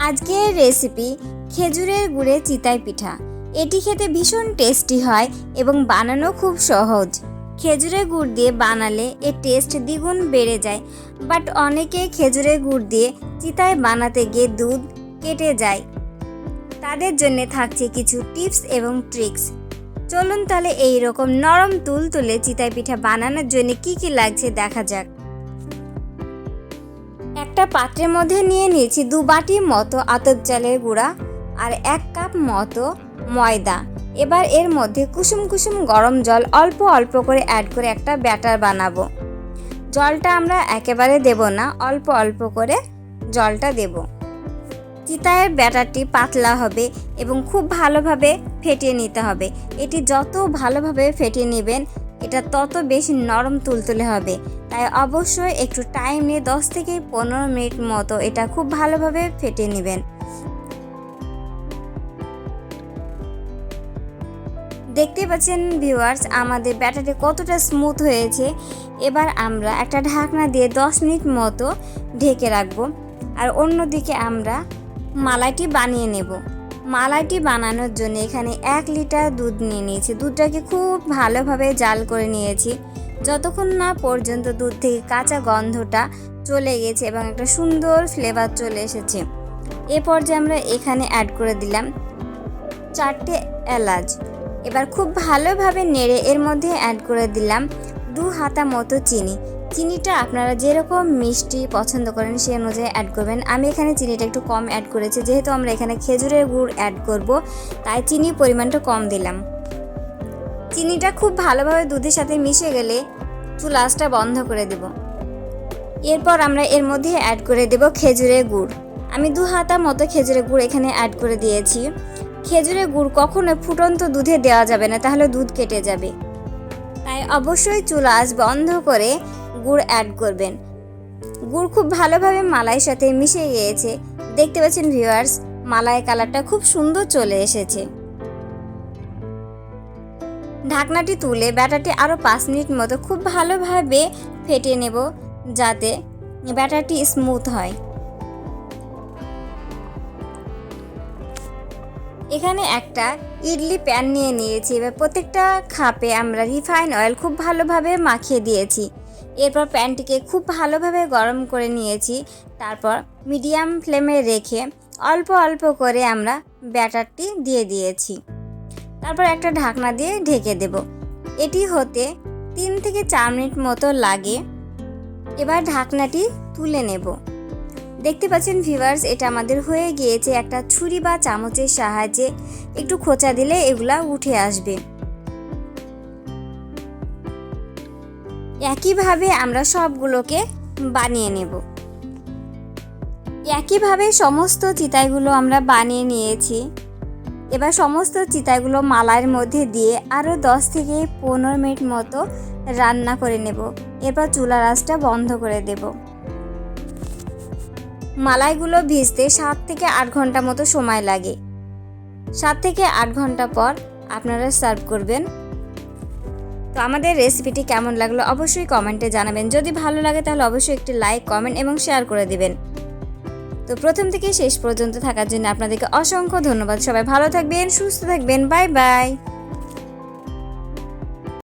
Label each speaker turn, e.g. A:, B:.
A: আজকের রেসিপি খেজুরের গুড়ে চিতাই পিঠা। এটি খেতে ভীষণ টেস্টি হয় এবং বানানো খুব সহজ। খেজুরের গুড় দিয়ে বানালে এর টেস্ট দ্বিগুণ বেড়ে যায়, বাট অনেকে খেজুরের গুড় দিয়ে চিতাই বানাতে গিয়ে দুধ কেটে যায়। তাদের জন্য থাকছে কিছু টিপস এবং ট্রিক্স। চলুন তাহলে এই রকম নরম তুলতুলে চিতাই পিঠা বানানোর জন্য কি কি লাগছে দেখা যাক। একটা পাত্রের মধ্যে নিয়ে নিয়েছি 2 বাটি মতো আতপ চালের গুঁড়া আর 1 কাপ মতো ময়দা। এবার এর মধ্যে কুসুম কুসুম গরম জল অল্প অল্প করে অ্যাড করে একটা ব্যাটার বানাবো। জলটা আমরা একেবারে দেব না, অল্প অল্প করে জলটা দেব। চিতাইয়ের ব্যাটারটি পাতলা হবে এবং খুব ভালোভাবে ফেটিয়ে নিতে হবে। এটি যত ভালোভাবে ফেটিয়ে নেবেন এটা তত বেশি নরম তুলতুলে হবে। তাই অবশ্যই একটু টাইম নিয়ে 10 থেকে 15 মিনিট মতো এটা খুব ভালোভাবে ফেটিয়ে নেবেন। দেখতে পাচ্ছেন ভিউয়ার্স, আমাদের ব্যাটারটি কতটা স্মুথ হয়েছে। এবার আমরা একটা ঢাকনা দিয়ে 10 মিনিট মতো ঢেকে রাখবো। আর অন্যদিকে আমরা মালাইটি বানিয়ে নেব। মালাইটি বানানোর জন্য এখানে 1 লিটার দুধ নিয়ে নিয়েছি। দুধটাকে খুব ভালোভাবে জাল করে নিয়েছি, যতক্ষণ না পর্যন্ত দুধ থেকে কাঁচা গন্ধটা চলে গেছে এবং একটা সুন্দর ফ্লেভার চলে এসেছে। এ পর্যায়ে আমরা এখানে অ্যাড করে দিলাম 4টে এলাচ। এবার খুব ভালোভাবে নেড়ে এর মধ্যে অ্যাড করে দিলাম 2 হাতা মতো চিনি। চিনিটা আপনারা যেরকম মিষ্টি পছন্দ করেন সেই অনুযায়ী অ্যাড করবেন। আমি এখানে চিনিটা একটু কম অ্যাড করেছি, যেহেতু আমরা এখানে খেজুরের গুড় অ্যাড করব, তাই চিনির পরিমাণটা কম দিলাম। চিনিটা খুব ভালোভাবে দুধের সাথে মিশে গেলে চুলা আঁচটা বন্ধ করে দেব। এরপর আমরা এর মধ্যে অ্যাড করে দেব খেজুরের গুড়। আমি 2 হাতা মতো খেজুরের গুড় এখানে অ্যাড করে দিয়েছি। খেজুরের গুড় কখনো ফুটন্ত দুধে দেওয়া যাবে না, তাহলে দুধ কেটে যাবে। তাই অবশ্যই চুলা আঁচ বন্ধ করে গুড় অ্যাড করবেন। গুড় খুব ভালোভাবে মালাইয়ের সাথে মিশে গিয়েছে। দেখতে পাচ্ছেন ভিউয়ার্স, মালাইয়ের কালারটা খুব সুন্দর চলে এসেছে। ঢাকনাটি তুলে ব্যাটারটি আরও 5 মিনিট মতো খুব ভালোভাবে ফেটিয়ে নেব, যাতে ব্যাটারটি স্মুথ হয়। এখানে একটা ইডলি প্যান নিয়ে নিয়েছি। এবার প্রত্যেকটা খাপে আমরা রিফাইন অয়েল খুব ভালোভাবে মাখিয়ে দিয়েছি। এরপর প্যানটিকে খুব ভালোভাবে গরম করে নিয়েছি। তারপর মিডিয়াম ফ্লেমে রেখে অল্প অল্প করে আমরা ব্যাটারটি দিয়ে দিয়েছি। তারপর একটা ঢাকনা দিয়ে ঢেকে দেব। এটি হতে 3 থেকে 4 মিনিট মতো লাগে। এবার ঢাকনাটি তুলে নেব। দেখতে পাচ্ছেন ভিউয়ার্স, এটা আমাদের হয়ে গিয়েছে। একটা ছুরি বা চামচের সাহায্যে একটু খোঁচা দিলে এগুলা উঠে আসবে। একইভাবে আমরা সবগুলোকে বানিয়ে নেব। একইভাবে সমস্ত চিতাইগুলো আমরা বানিয়ে নিয়েছি। এবার সমস্ত চিতাইগুলো মালাইয়ের মধ্যে দিয়ে আরও 10 থেকে 15 মিনিট মতো রান্না করে নেব। এরপর চুলার আঁচটা বন্ধ করে দেব। মালাইগুলো ভিজতে 7 থেকে 8 ঘন্টা মতো সময় লাগে। 7 থেকে 8 ঘন্টা পর আপনারা সার্ভ করবেন। তো আমাদের রেসিপিটি কেমন লাগলো অবশ্যই কমেন্টে জানাবেন। যদি ভালো লাগে তাহলে অবশ্যই একটি লাইক, কমেন্ট এবং শেয়ার করে দিবেন। তো প্রথম থেকে শেষ পর্যন্ত থাকার জন্য আপনাদেরকে অসংখ্য ধন্যবাদ। সবাই ভালো থাকবেন, সুস্থ থাকবেন। Bye bye.